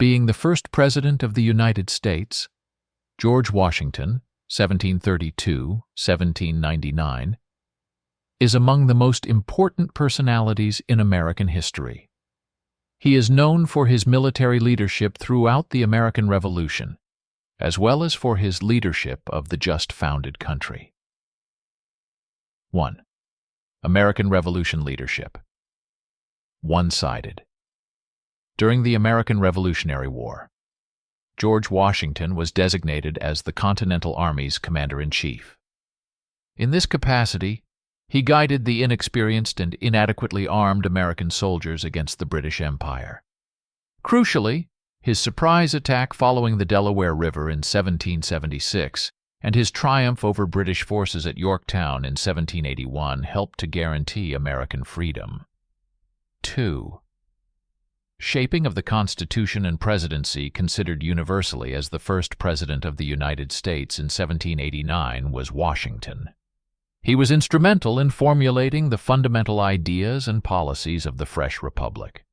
Being the first President of the United States, George Washington, 1732–1799, is among the most important personalities in American history. He is known for his military leadership throughout the American Revolution, as well as for his leadership of the just-founded country. 1. American Revolution leadership. One-sided. During the American Revolutionary War, George Washington was designated as the Continental Army's commander-in-chief. In this capacity, he guided the inexperienced and inadequately armed American soldiers against the British Empire. Crucially, his surprise attack following the Delaware River in 1776 and his triumph over British forces at Yorktown in 1781 helped to guarantee American freedom. 2. Shaping of the Constitution and presidency. Considered universally as the first President of the United States in 1789 was Washington. He was instrumental in formulating the fundamental ideas and policies of the fresh republic.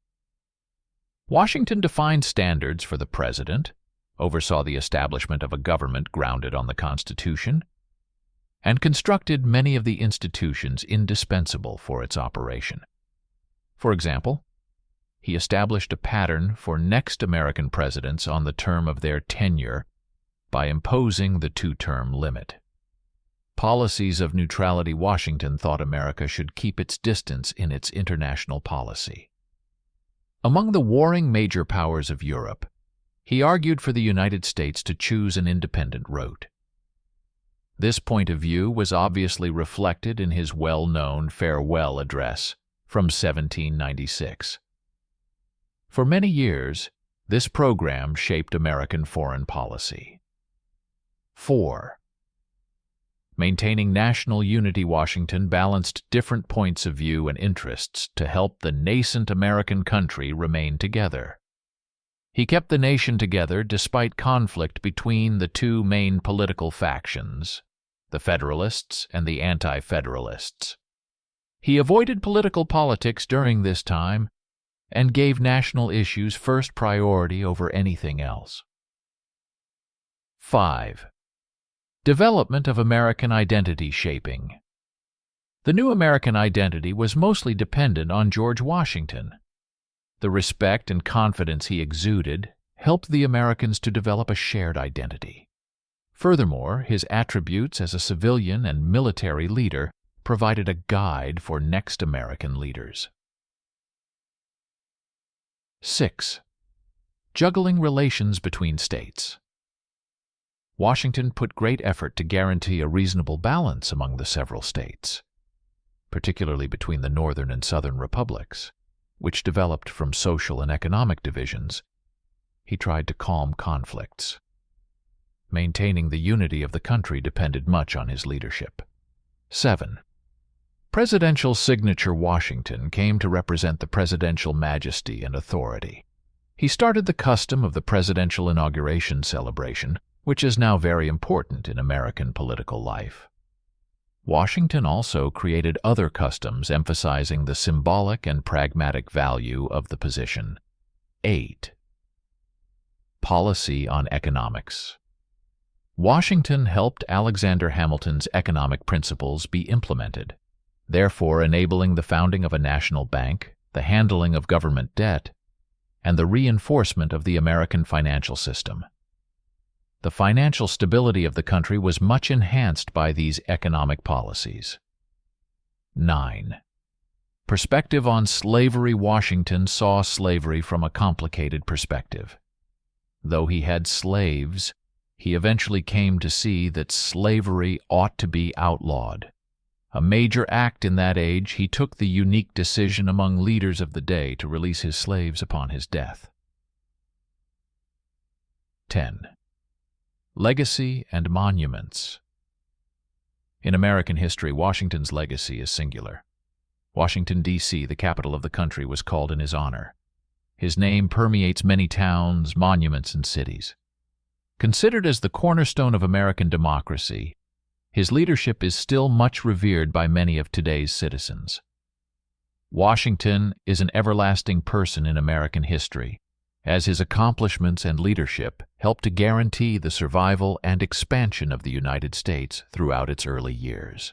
Washington defined standards for the president, oversaw the establishment of a government grounded on the Constitution, and constructed many of the institutions indispensable for its operation. For example, he established a pattern for next American presidents on the term of their tenure by imposing the two-term limit. Policies of neutrality. Washington thought America should keep its distance in its international policy. Among the warring major powers of Europe, he argued for the United States to choose an independent route. This point of view was obviously reflected in his well-known farewell address from 1796. For many years, this program shaped American foreign policy. 4. Maintaining national unity. Washington balanced different points of view and interests to help the nascent American country remain together. He kept the nation together despite conflict between the two main political factions, the Federalists and the Anti-Federalists. He avoided political politics during this time and gave national issues first priority over anything else. 5. Development of American identity shaping. The new American identity was mostly dependent on George Washington. The respect and confidence he exuded helped the Americans to develop a shared identity. Furthermore, his attributes as a civilian and military leader provided a guide for next American leaders. 6. Juggling relations between states. Washington put great effort to guarantee a reasonable balance among the several states, particularly between the northern and southern republics, which developed from social and economic divisions. He tried to calm conflicts. Maintaining the unity of the country depended much on his leadership. 7. Presidential signature. Washington came to represent the presidential majesty and authority. He started the custom of the presidential inauguration celebration, which is now very important in American political life. Washington also created other customs emphasizing the symbolic and pragmatic value of the position. 8. Policy on economics. Washington helped Alexander Hamilton's economic principles be implemented, therefore enabling the founding of a national bank, the handling of government debt, and the reinforcement of the American financial system. The financial stability of the country was much enhanced by these economic policies. 9. Perspective on slavery. Washington saw slavery from a complicated perspective. Though he had slaves, he eventually came to see that slavery ought to be outlawed. A major act in that age, he took the unique decision among leaders of the day to release his slaves upon his death. 10. Legacy and monuments. In American history, Washington's legacy is singular. Washington, D.C., the capital of the country, was called in his honor. His name permeates many towns, monuments, and cities. Considered as the cornerstone of American democracy, his leadership is still much revered by many of today's citizens. Washington is an everlasting person in American history, as his accomplishments and leadership helped to guarantee the survival and expansion of the United States throughout its early years.